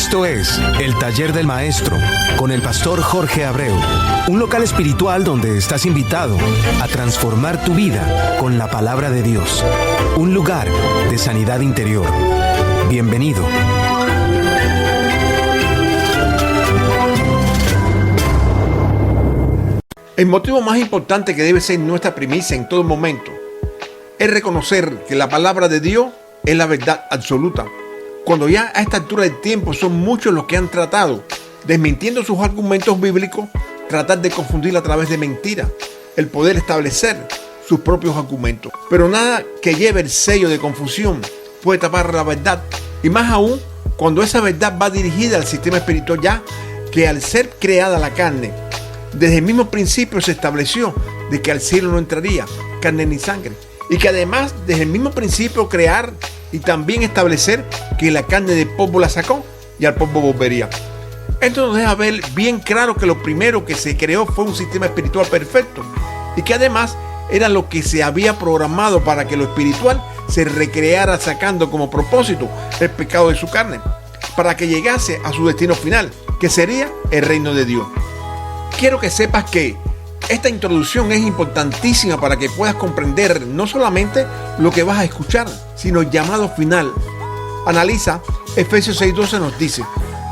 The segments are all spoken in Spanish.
Esto es El Taller del Maestro con el pastor Jorge Abreu, un local espiritual donde estás invitado a transformar tu vida con la palabra de Dios, un lugar de sanidad interior. Bienvenido. El motivo más importante que debe ser nuestra primicia en todo momento es reconocer que la palabra de Dios es la verdad absoluta. Cuando ya a esta altura del tiempo son muchos los que han tratado, desmintiendo sus argumentos bíblicos, tratar de confundir a través de mentiras el poder establecer sus propios argumentos. Pero nada que lleve el sello de confusión puede tapar la verdad, y más aún cuando esa verdad va dirigida al sistema espiritual, ya que al ser creada la carne, desde el mismo principio se estableció de que al cielo no entraría carne ni sangre, y que además desde el mismo principio crear y también establecer que la carne del polvo la sacó y al polvo volvería. Esto nos deja ver bien claro que lo primero que se creó fue un sistema espiritual perfecto, y que además era lo que se había programado para que lo espiritual se recreara, sacando como propósito el pecado de su carne, para que llegase a su destino final, que sería el reino de Dios. Quiero que sepas que esta introducción es importantísima para que puedas comprender no solamente lo que vas a escuchar, sino el llamado final. Analiza, Efesios 6:12 nos dice: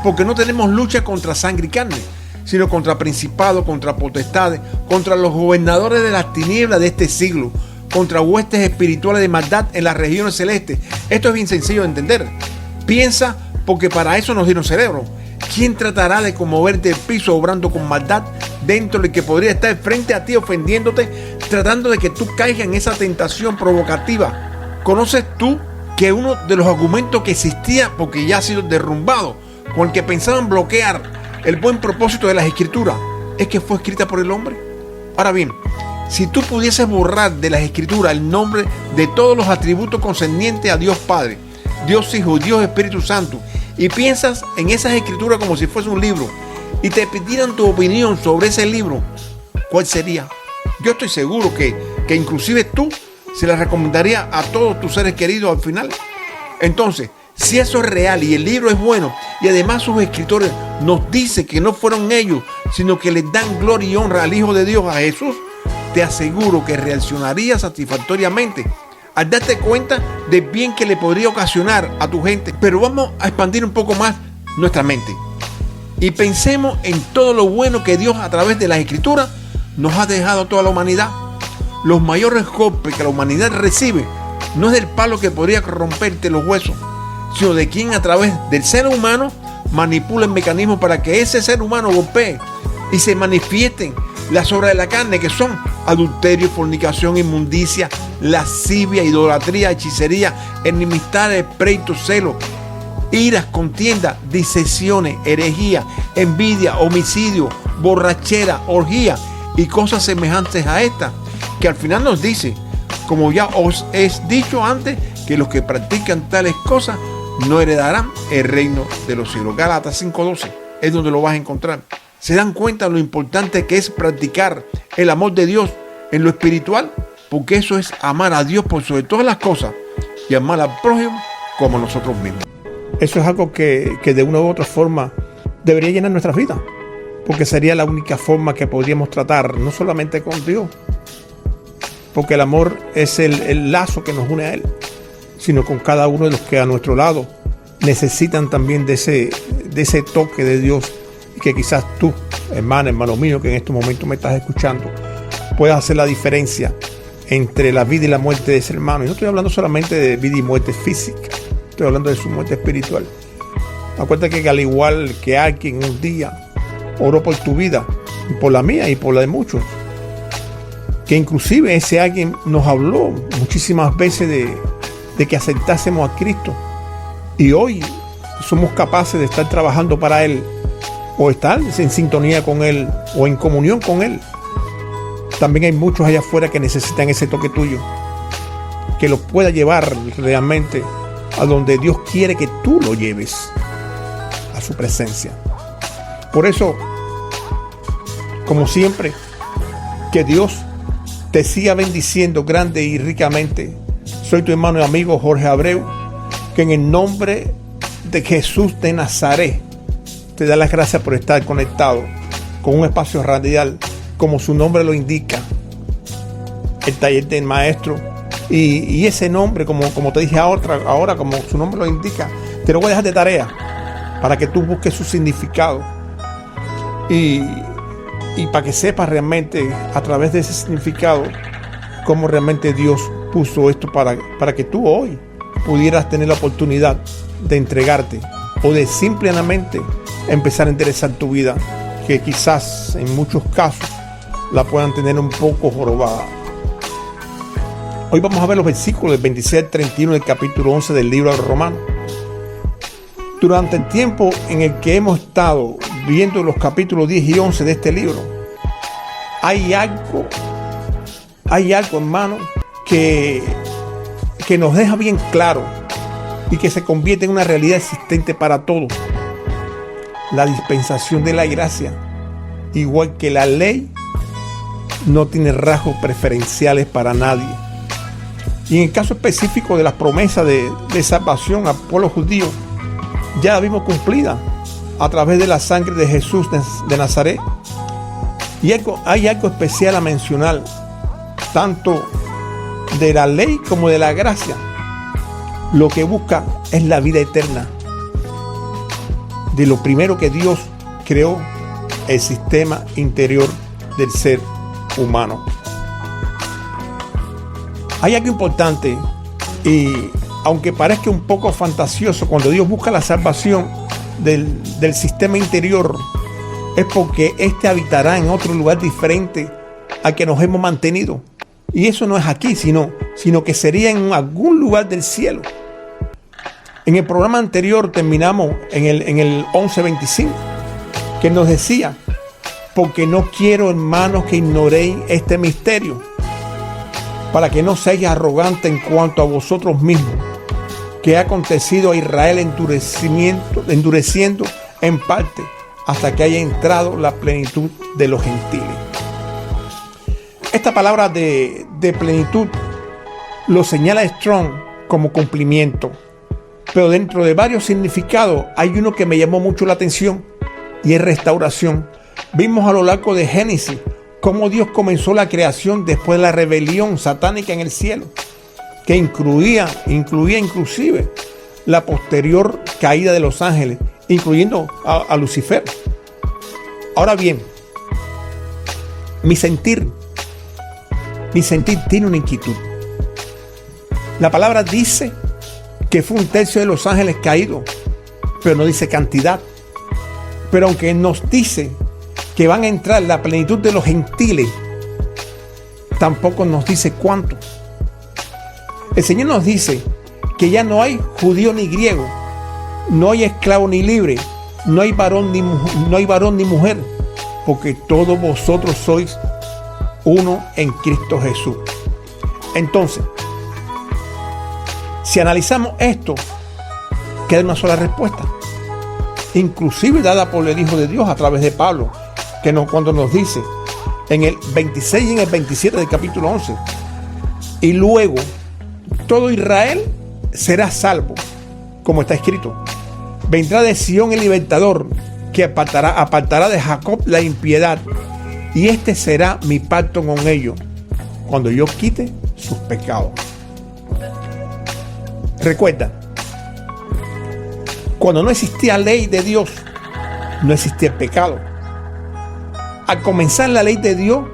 porque no tenemos lucha contra sangre y carne, sino contra principados, contra potestades, contra los gobernadores de las tinieblas de este siglo, contra huestes espirituales de maldad en las regiones celestes. Esto es bien sencillo de entender. Piensa, porque para eso nos dieron cerebro. ¿Quién tratará de conmoverte el piso obrando con maldad dentro del que podría estar frente a ti ofendiéndote, tratando de que tú caigas en esa tentación provocativa? ¿Conoces tú que uno de los argumentos que existía, porque ya ha sido derrumbado, con el que pensaban bloquear el buen propósito de las escrituras, es que fue escrita por el hombre? Ahora bien, si tú pudieses borrar de las escrituras el nombre de todos los atributos concernientes a Dios Padre, Dios Hijo, Dios Espíritu Santo, y piensas en esas escrituras como si fuese un libro, y te pidieran tu opinión sobre ese libro, ¿cuál sería? Yo estoy seguro que inclusive tú se la recomendaría a todos tus seres queridos al final. Entonces, si eso es real y el libro es bueno, y además sus escritores nos dicen que no fueron ellos, sino que les dan gloria y honra al Hijo de Dios, a Jesús, te aseguro que reaccionarías satisfactoriamente al darte cuenta del bien que le podría ocasionar a tu gente. Pero vamos a expandir un poco más nuestra mente y pensemos en todo lo bueno que Dios a través de las escrituras nos ha dejado a toda la humanidad. Los mayores golpes que la humanidad recibe no es del palo que podría romperte los huesos, sino de quien a través del ser humano manipula el mecanismo para que ese ser humano golpee y se manifiesten las obras de la carne, que son adulterio, fornicación, inmundicia, lascivia, idolatría, hechicería, enemistades, pleitos, celos, iras, contienda, disensiones, herejía, envidia, homicidio, borrachera, orgía y cosas semejantes a estas, que al final nos dice, como ya os he dicho antes, que los que practican tales cosas no heredarán el reino de los cielos. Gálatas 5:12 es donde lo vas a encontrar. ¿Se dan cuenta lo importante que es practicar el amor de Dios en lo espiritual? Porque eso es amar a Dios por sobre todas las cosas y amar al prójimo como nosotros mismos. Eso es algo que de una u otra forma debería llenar nuestras vidas, porque sería la única forma que podríamos tratar, no solamente con Dios, porque el amor es el lazo que nos une a Él, sino con cada uno de los que a nuestro lado necesitan también de ese toque de Dios, y que quizás tú, hermano mío, que en este momento me estás escuchando, puedas hacer la diferencia entre la vida y la muerte de ese hermano. Y no estoy hablando solamente de vida y muerte física, estoy hablando de su muerte espiritual. Acuérdate que al igual que alguien un día oró por tu vida, y por la mía y por la de muchos, que inclusive ese alguien nos habló muchísimas veces de que aceptásemos a Cristo, y hoy somos capaces de estar trabajando para Él, o estar en sintonía con Él, o en comunión con Él. También hay muchos allá afuera que necesitan ese toque tuyo, que los pueda llevar realmente a donde Dios quiere que tú lo lleves, a su presencia. Por eso, como siempre, que Dios te siga bendiciendo grande y ricamente. Soy tu hermano y amigo Jorge Abreu, que en el nombre de Jesús de Nazaret te da las gracias por estar conectado con un espacio radial, como su nombre lo indica, el taller del maestro. Y ese nombre, como te dije ahora, como su nombre lo indica, te lo voy a dejar de tarea para que tú busques su significado y para que sepas realmente a través de ese significado cómo realmente Dios puso esto para que tú hoy pudieras tener la oportunidad de entregarte o de simplemente empezar a interesar tu vida, que quizás en muchos casos la puedan tener un poco jorobada. Hoy vamos a ver los versículos del 26 al 31 del capítulo 11 del libro de Romanos. Durante el tiempo en el que hemos estado viendo los capítulos 10 y 11 de este libro, hay algo, hermano, que nos deja bien claro y que se convierte en una realidad existente para todos. La dispensación de la gracia, igual que la ley, no tiene rasgos preferenciales para nadie. Y en el caso específico de las promesas de salvación al pueblo judío, ya la vimos cumplida a través de la sangre de Jesús de Nazaret. Y hay algo especial a mencionar, tanto de la ley como de la gracia. Lo que busca es la vida eterna. De lo primero que Dios creó, el sistema interior del ser humano. Hay algo importante, y aunque parezca un poco fantasioso, cuando Dios busca la salvación del sistema interior, es porque éste habitará en otro lugar diferente al que nos hemos mantenido. Y eso no es aquí, sino que sería en algún lugar del cielo. En el programa anterior terminamos en el 11:25, que nos decía: porque no quiero, hermanos, que ignoréis este misterio, para que no seáis arrogantes en cuanto a vosotros mismos, que ha acontecido a Israel endureciendo en parte hasta que haya entrado la plenitud de los gentiles. Esta palabra de plenitud lo señala Strong como cumplimiento, pero dentro de varios significados hay uno que me llamó mucho la atención, y es restauración. Vimos a lo largo de Génesis cómo Dios comenzó la creación después de la rebelión satánica en el cielo, que incluía inclusive la posterior caída de los ángeles, incluyendo a Lucifer. Ahora bien, mi sentir tiene una inquietud. La palabra dice que fue un tercio de los ángeles caídos, pero no dice cantidad. Pero aunque nos dice que van a entrar la plenitud de los gentiles, tampoco nos dice cuánto. El Señor nos dice que ya no hay judío ni griego, no hay esclavo ni libre, no hay varón ni mujer, porque todos vosotros sois uno en Cristo Jesús. Entonces, si analizamos esto, queda una sola respuesta, inclusive dada por el Hijo de Dios a través de Pablo, cuando nos dice en el 26 y en el 27 del capítulo 11: y luego todo Israel será salvo, como está escrito: vendrá de Sión el libertador, que apartará de Jacob la impiedad, y este será mi pacto con ellos, cuando yo quite sus pecados. Recuerda, cuando no existía ley de Dios, no existía el pecado. Al comenzar la ley de Dios,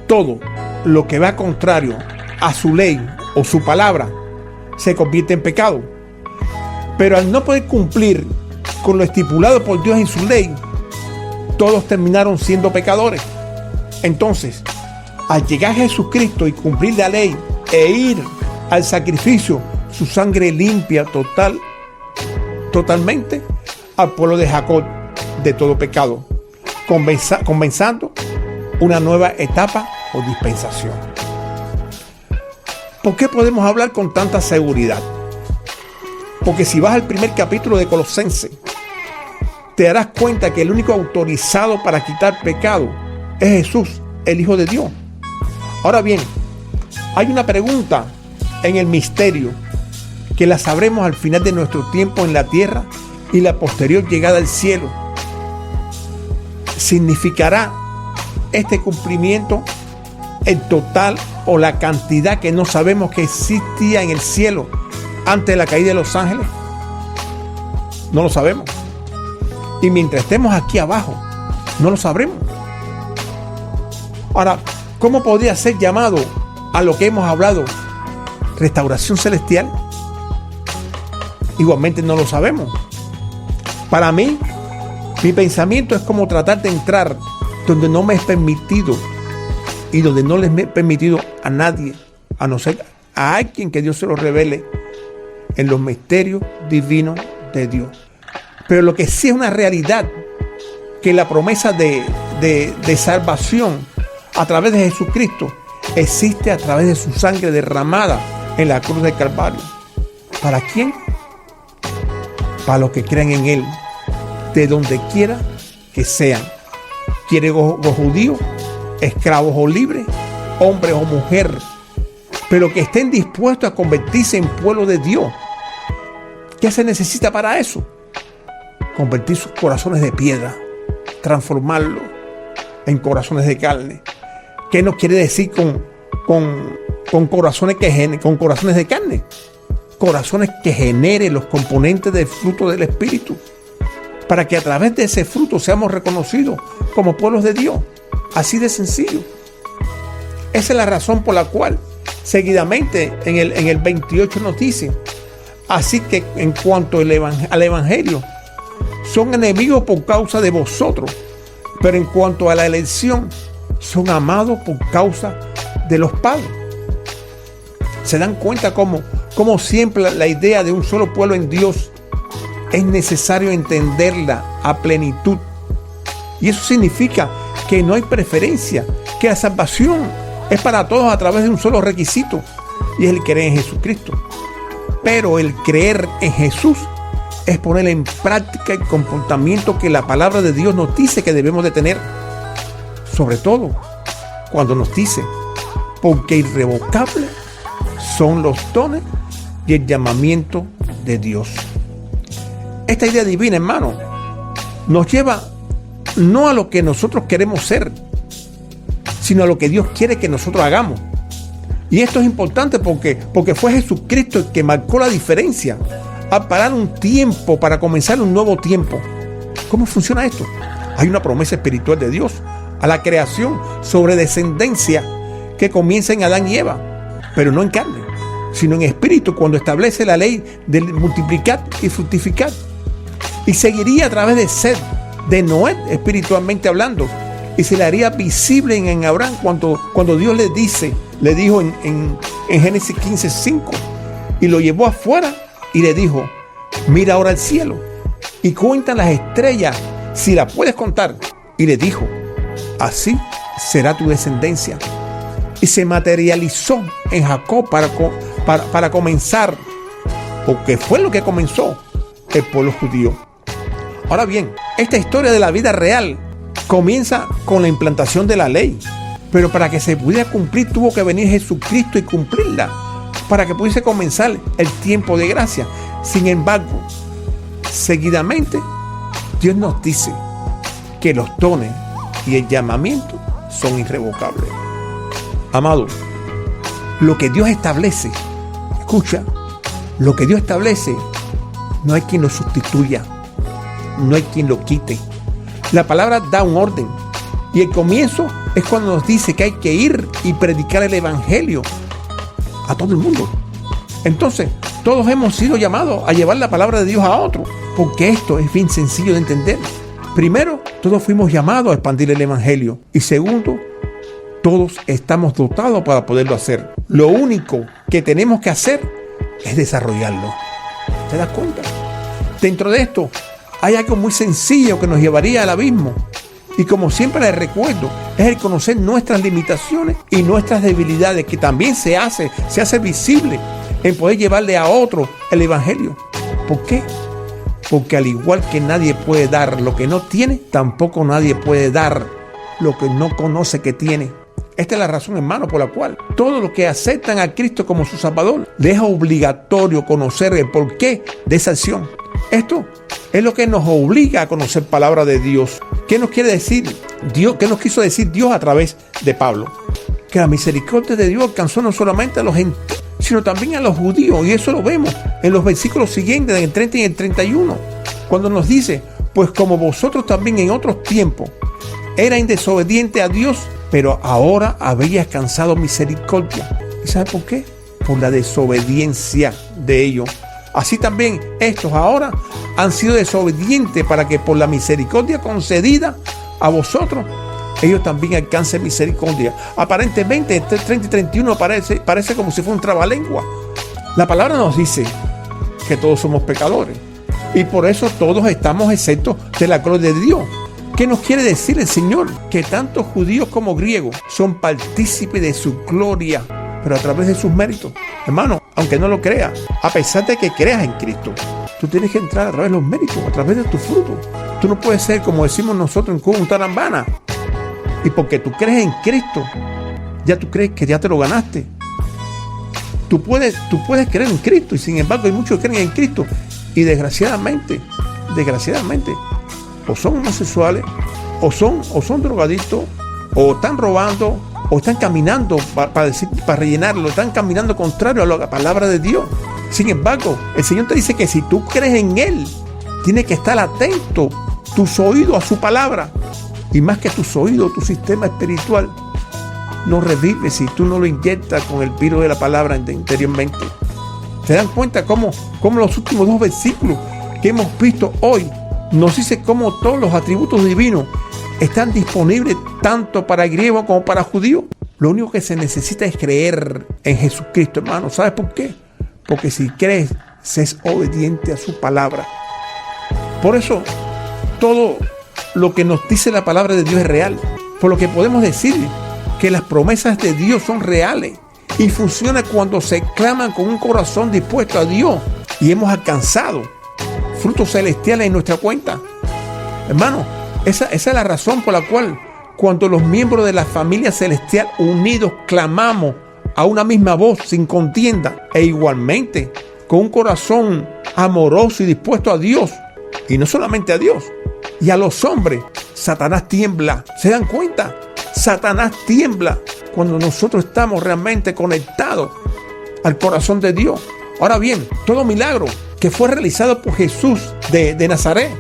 todo lo que va contrario a su ley o su palabra se convierte en pecado. Pero al no poder cumplir con lo estipulado por Dios en su ley, todos terminaron siendo pecadores. Entonces, al llegar a Jesucristo y cumplir la ley e ir al sacrificio, su sangre limpia totalmente al pueblo de Jacob de todo pecado, comenzando una nueva etapa o dispensación. ¿Por qué podemos hablar con tanta seguridad? Porque si vas al primer capítulo de Colosenses, te darás cuenta que el único autorizado para quitar pecado es Jesús, el Hijo de Dios. Ahora bien, hay una pregunta en el misterio que la sabremos al final de nuestro tiempo en la tierra y la posterior llegada al cielo. ¿Significará este cumplimiento el total o la cantidad que no sabemos que existía en el cielo antes de la caída de los ángeles? No lo sabemos. Y mientras estemos aquí abajo, no lo sabremos. Ahora, ¿cómo podría ser llamado a lo que hemos hablado restauración celestial? Igualmente no lo sabemos. Para mí, mi pensamiento es como tratar de entrar donde no me es permitido y donde no les es permitido a nadie, a no ser a alguien que Dios se lo revele en los misterios divinos de Dios. Pero lo que sí es una realidad, que la promesa de salvación a través de Jesucristo existe a través de su sangre derramada en la cruz del Calvario. ¿Para quién? Para los que crean en Él, de donde quiera que sean, griegos o judíos, esclavos o libres, hombre o mujer, pero que estén dispuestos a convertirse en pueblo de Dios. ¿Qué se necesita para eso? Convertir sus corazones de piedra, transformarlos en corazones de carne. ¿Qué nos quiere decir con corazones de carne? Corazones que generen los componentes del fruto del Espíritu, para que a través de ese fruto seamos reconocidos como pueblos de Dios. Así de sencillo. Esa es la razón por la cual seguidamente en el 28 nos dice: así que en cuanto al Evangelio, son enemigos por causa de vosotros, pero en cuanto a la elección, son amados por causa de los padres. ¿Se dan cuenta cómo siempre la idea de un solo pueblo en Dios es necesario entenderla a plenitud? Y eso significa que no hay preferencia, que la salvación es para todos a través de un solo requisito, y es el creer en Jesucristo. Pero el creer en Jesús es poner en práctica el comportamiento que la palabra de Dios nos dice que debemos de tener. Sobre todo cuando nos dice: porque irrevocables son los dones y el llamamiento de Dios. Esta idea divina, hermano, nos lleva no a lo que nosotros queremos ser, sino a lo que Dios quiere que nosotros hagamos. Y esto es importante porque fue Jesucristo el que marcó la diferencia al parar un tiempo para comenzar un nuevo tiempo. ¿Cómo funciona esto? Hay una promesa espiritual de Dios a la creación sobre descendencia que comienza en Adán y Eva, pero no en carne, sino en espíritu, cuando establece la ley de multiplicar y fructificar. Y seguiría a través de Sed, de Noé, espiritualmente hablando, y se le haría visible en Abraham cuando Dios le dijo en Génesis 15:5, y lo llevó afuera y le dijo: mira ahora al cielo y cuenta las estrellas si las puedes contar. Y le dijo: así será tu descendencia. Y se materializó en Jacob para comenzar, porque fue lo que comenzó el pueblo judío. Ahora bien, esta historia de la vida real comienza con la implantación de la ley, pero para que se pudiera cumplir tuvo que venir Jesucristo y cumplirla, para que pudiese comenzar el tiempo de gracia. Sin embargo, seguidamente Dios nos dice que los dones y el llamamiento son irrevocables. Amado, lo que Dios establece, escucha, lo que Dios establece, no hay quien lo sustituya, no hay quien lo quite. La palabra da un orden, y el comienzo es cuando nos dice que hay que ir y predicar el evangelio a todo el mundo. Entonces, todos hemos sido llamados a llevar la palabra de Dios a otros, porque esto es bien sencillo de entender. Primero, todos fuimos llamados a expandir el evangelio, y segundo, todos estamos dotados para poderlo hacer. Lo único que tenemos que hacer es desarrollarlo. ¿Te das cuenta? Dentro de esto hay algo muy sencillo que nos llevaría al abismo. Y como siempre les recuerdo, es el conocer nuestras limitaciones y nuestras debilidades, que también se hace visible en poder llevarle a otro el evangelio. ¿Por qué? Porque al igual que nadie puede dar lo que no tiene, tampoco nadie puede dar lo que no conoce que tiene. Esta es la razón, hermano, por la cual todos los que aceptan a Cristo como su Salvador, les es obligatorio conocer el porqué de esa acción. Esto es lo que nos obliga a conocer palabra de Dios. ¿Qué nos quiere decir Dios? ¿Qué nos quiso decir Dios a través de Pablo? Que la misericordia de Dios alcanzó no solamente a los gentiles, sino también a los judíos. Y eso lo vemos en los versículos siguientes, en el 30 y el 31, cuando nos dice: pues como vosotros también en otros tiempos erais desobedientes a Dios, pero ahora habéis alcanzado misericordia. ¿Y sabe por qué? Por la desobediencia de ellos. Así también estos ahora han sido desobedientes para que por la misericordia concedida a vosotros, ellos también alcancen misericordia. Aparentemente, este 30 y 31 parece como si fuera un trabalengua. La palabra nos dice que todos somos pecadores y por eso todos estamos exentos de la gloria de Dios. ¿Qué nos quiere decir el Señor? Que tanto judíos como griegos son partícipes de su gloria, pero a través de sus méritos. Hermano, aunque no lo creas, a pesar de que creas en Cristo, tú tienes que entrar a través de los méritos, a través de tu fruto. Tú no puedes ser, como decimos nosotros en Cuba, un tarambana. Y porque tú crees en Cristo, ya tú crees que ya te lo ganaste. Tú puedes creer en Cristo, y sin embargo hay muchos que creen en Cristo y desgraciadamente, o son homosexuales, o son drogadictos, o están robando, o están caminando para rellenarlo, están caminando contrario a la palabra de Dios. Sin embargo, el Señor te dice que si tú crees en Él, tienes que estar atento, tus oídos a su palabra, y más que tus oídos, tu sistema espiritual no revive si tú no lo inyectas con el virus de la palabra interiormente. ¿Se dan cuenta cómo los últimos dos versículos que hemos visto hoy nos dice cómo todos los atributos divinos están disponibles tanto para griego como para judío? Lo único que se necesita es creer en Jesucristo, hermano. ¿Sabes por qué? Porque si crees, se es obediente a su palabra. Por eso, todo lo que nos dice la palabra de Dios es real. Por lo que podemos decir que las promesas de Dios son reales y funcionan cuando se claman con un corazón dispuesto a Dios y hemos alcanzado frutos celestiales en nuestra cuenta. Hermano, esa es la razón por la cual cuando los miembros de la familia celestial unidos clamamos a una misma voz sin contienda e igualmente con un corazón amoroso y dispuesto a Dios, y no solamente a Dios, y a los hombres, Satanás tiembla. ¿Se dan cuenta? Satanás tiembla cuando nosotros estamos realmente conectados al corazón de Dios. Ahora bien, todo milagro que fue realizado por Jesús de Nazaret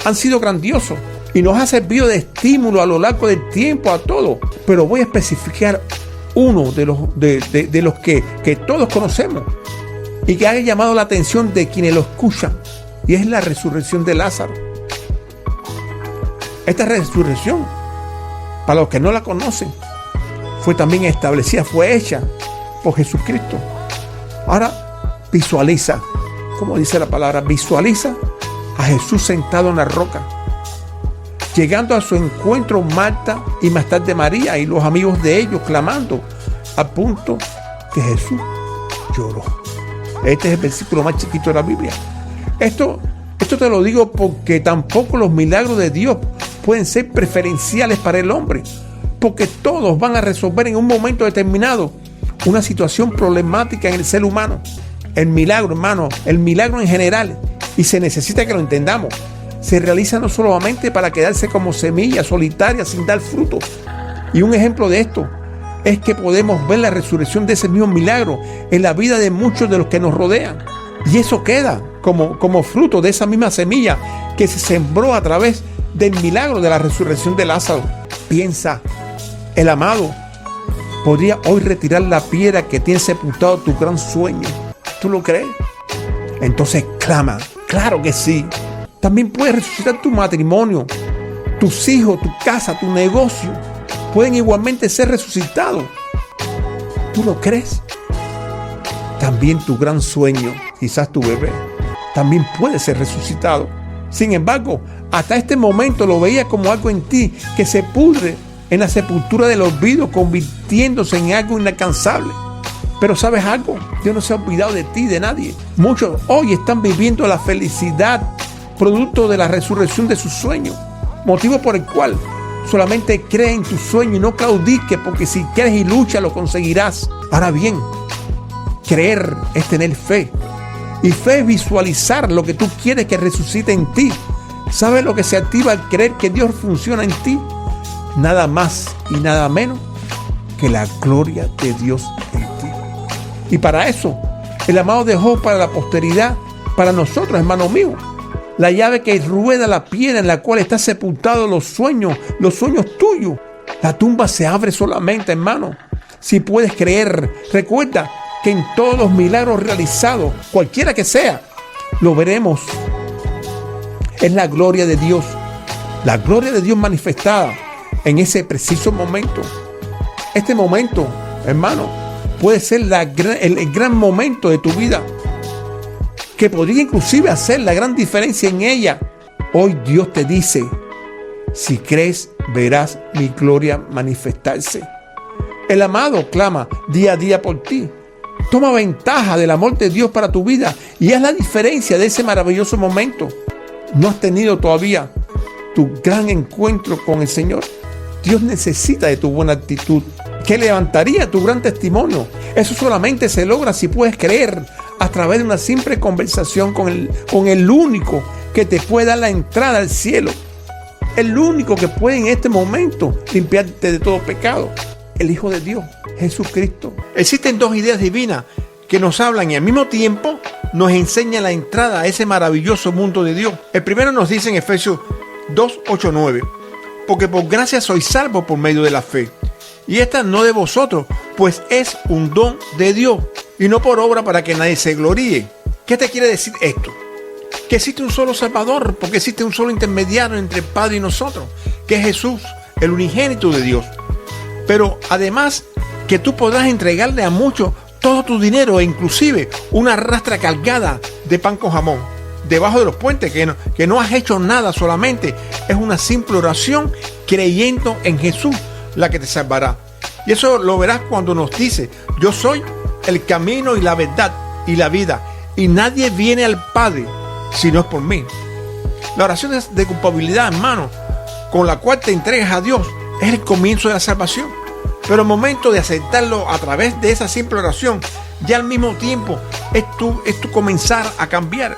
han sido grandiosos y nos ha servido de estímulo a lo largo del tiempo a todos. Pero voy a especificar uno de los que todos conocemos y que ha llamado la atención de quienes lo escuchan, y es la resurrección de Lázaro. Esta resurrección, para los que no la conocen, fue también establecida, fue hecha por Jesucristo. Ahora visualiza, como dice la palabra, visualiza a Jesús sentado en la roca, llegando a su encuentro Marta y más tarde María y los amigos de ellos clamando, a punto que Jesús lloró. Este es el versículo más chiquito de la Biblia. Esto te lo digo porque tampoco los milagros de Dios pueden ser preferenciales para el hombre, porque todos van a resolver en un momento determinado una situación problemática en el ser humano. El milagro, hermano, el milagro en general, y se necesita que lo entendamos, se realiza no solamente para quedarse como semilla solitaria sin dar fruto. Y un ejemplo de esto es que podemos ver la resurrección de ese mismo milagro en la vida de muchos de los que nos rodean. Y eso queda como fruto de esa misma semilla que se sembró a través del milagro de la resurrección de Lázaro. Piensa, el amado podría hoy retirar la piedra que tiene sepultado tu gran sueño. ¿Tú lo crees? Entonces clama. Claro que sí. También puedes resucitar tu matrimonio, tus hijos, tu casa, tu negocio. Pueden igualmente ser resucitados. ¿Tú lo crees? También tu gran sueño, quizás tu bebé, también puede ser resucitado. Sin embargo, hasta este momento lo veías como algo en ti que se pudre en la sepultura del olvido, convirtiéndose en algo inalcanzable. Pero ¿sabes algo? Dios no se ha olvidado de ti, de nadie. Muchos hoy están viviendo la felicidad producto de la resurrección de sus sueños, motivo por el cual Solamente cree en tu sueño y no claudiques, porque si crees y luchas lo conseguirás. Ahora bien, creer es tener fe. Y fe es visualizar lo que tú quieres que resucite en ti. ¿Sabes lo que se activa al creer que Dios funciona en ti? Nada más y nada menos que la gloria de Dios en ti. Y para eso, el amado dejó para la posteridad, para nosotros, hermano mío, la llave que rueda la piedra en la cual están sepultados los sueños tuyos. La tumba se abre solamente, hermano, si puedes creer. Recuerda que en todos los milagros realizados, cualquiera que sea, lo veremos. Es la gloria de Dios. La gloria de Dios manifestada en ese preciso momento. Este momento, hermano, puede ser el gran momento de tu vida, que podría inclusive hacer la gran diferencia en ella. Hoy Dios te dice: si crees, verás mi gloria manifestarse. El amado clama día a día por ti. Toma ventaja del amor de Dios para tu vida y haz la diferencia de ese maravilloso momento. ¿No has tenido todavía tu gran encuentro con el Señor? Dios necesita de tu buena actitud, que levantaría tu gran testimonio. Eso solamente se logra si puedes creer a través de una simple conversación con el único que te puede dar la entrada al cielo. El único que puede en este momento limpiarte de todo pecado. El Hijo de Dios, Jesucristo. Existen dos ideas divinas que nos hablan y al mismo tiempo nos enseñan la entrada a ese maravilloso mundo de Dios. El primero nos dice en Efesios 2, 8, 9: porque por gracia sois salvos por medio de la fe. Y esta no de vosotros, pues es un don de Dios, y no por obra para que nadie se gloríe. ¿Qué te quiere decir esto? Que existe un solo Salvador, porque existe un solo intermediario entre el Padre y nosotros, que es Jesús, el unigénito de Dios. Pero además que tú podrás entregarle a muchos todo tu dinero e inclusive una rastra cargada de pan con jamón debajo de los puentes, que no has hecho nada, solamente es una simple oración creyendo en Jesús, la que te salvará. Y eso lo verás cuando nos dice: yo soy el camino y la verdad y la vida, y nadie viene al Padre si no es por mí. La oración de culpabilidad, hermano, con la cual te entregas a Dios, es el comienzo de la salvación. Pero el momento de aceptarlo a través de esa simple oración, ya al mismo tiempo es tu comenzar a cambiar.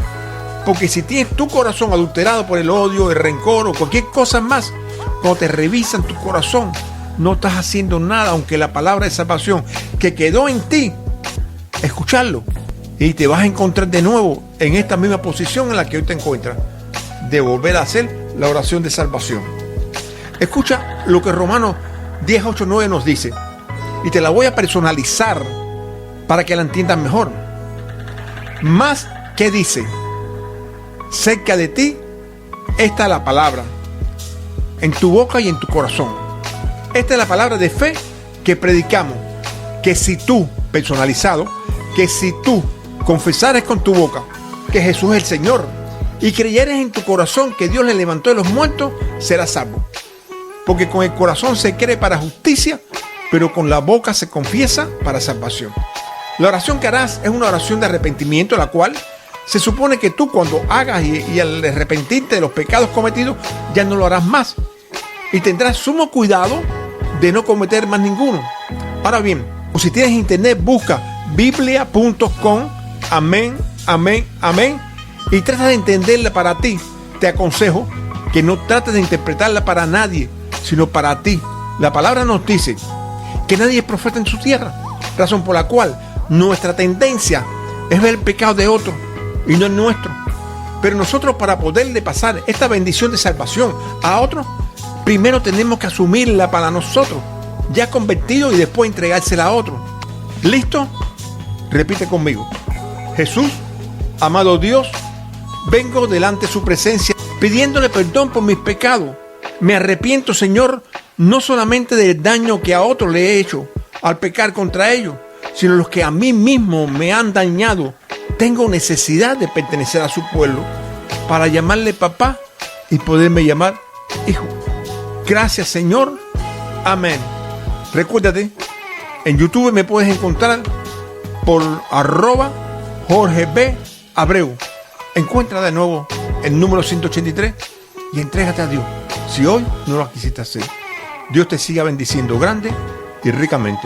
Porque si tienes tu corazón adulterado por el odio, el rencor o cualquier cosa más, cuando te revisan tu corazón, no estás haciendo nada, aunque la palabra de salvación que quedó en ti, escucharlo, y te vas a encontrar de nuevo en esta misma posición en la que hoy te encuentras, de volver a hacer la oración de salvación. Escucha lo que Romanos 10, 8, 9 nos dice, y te la voy a personalizar para que la entiendas mejor. Más que dice: cerca de ti está la palabra, en tu boca y en tu corazón. Esta es la palabra de fe que predicamos, que si tú, personalizado, que si tú confesares con tu boca que Jesús es el Señor y creyeres en tu corazón que Dios le levantó de los muertos, serás salvo. Porque con el corazón se cree para justicia, pero con la boca se confiesa para salvación. La oración que harás es una oración de arrepentimiento, la cual se supone que tú, cuando hagas y al arrepentirte de los pecados cometidos, ya no lo harás más. Y tendrás sumo cuidado de no cometer más ninguno. Ahora bien, o si tienes internet, busca biblia.com, amén, amén, amén, y trata de entenderla para ti. Te aconsejo que no trates de interpretarla para nadie, sino para ti. La palabra nos dice que nadie es profeta en su tierra, razón por la cual nuestra tendencia es ver el pecado de otro y no el nuestro. Pero nosotros, para poderle pasar esta bendición de salvación a otros, primero tenemos que asumirla para nosotros, ya convertido, y después entregársela a otro. ¿Listo? Repite conmigo: Jesús, amado Dios, vengo delante de su presencia pidiéndole perdón por mis pecados. Me arrepiento, Señor, no solamente del daño que a otros le he hecho al pecar contra ellos, sino los que a mí mismo me han dañado. Tengo necesidad de pertenecer a su pueblo para llamarle papá y poderme llamar hijo. Gracias, Señor. Amén. Recuérdate, en YouTube me puedes encontrar por @Jorge B. Abreu. Encuentra de nuevo el número 183 y entrégate a Dios. si hoy no lo quisiste hacer. Dios te siga bendiciendo grande y ricamente.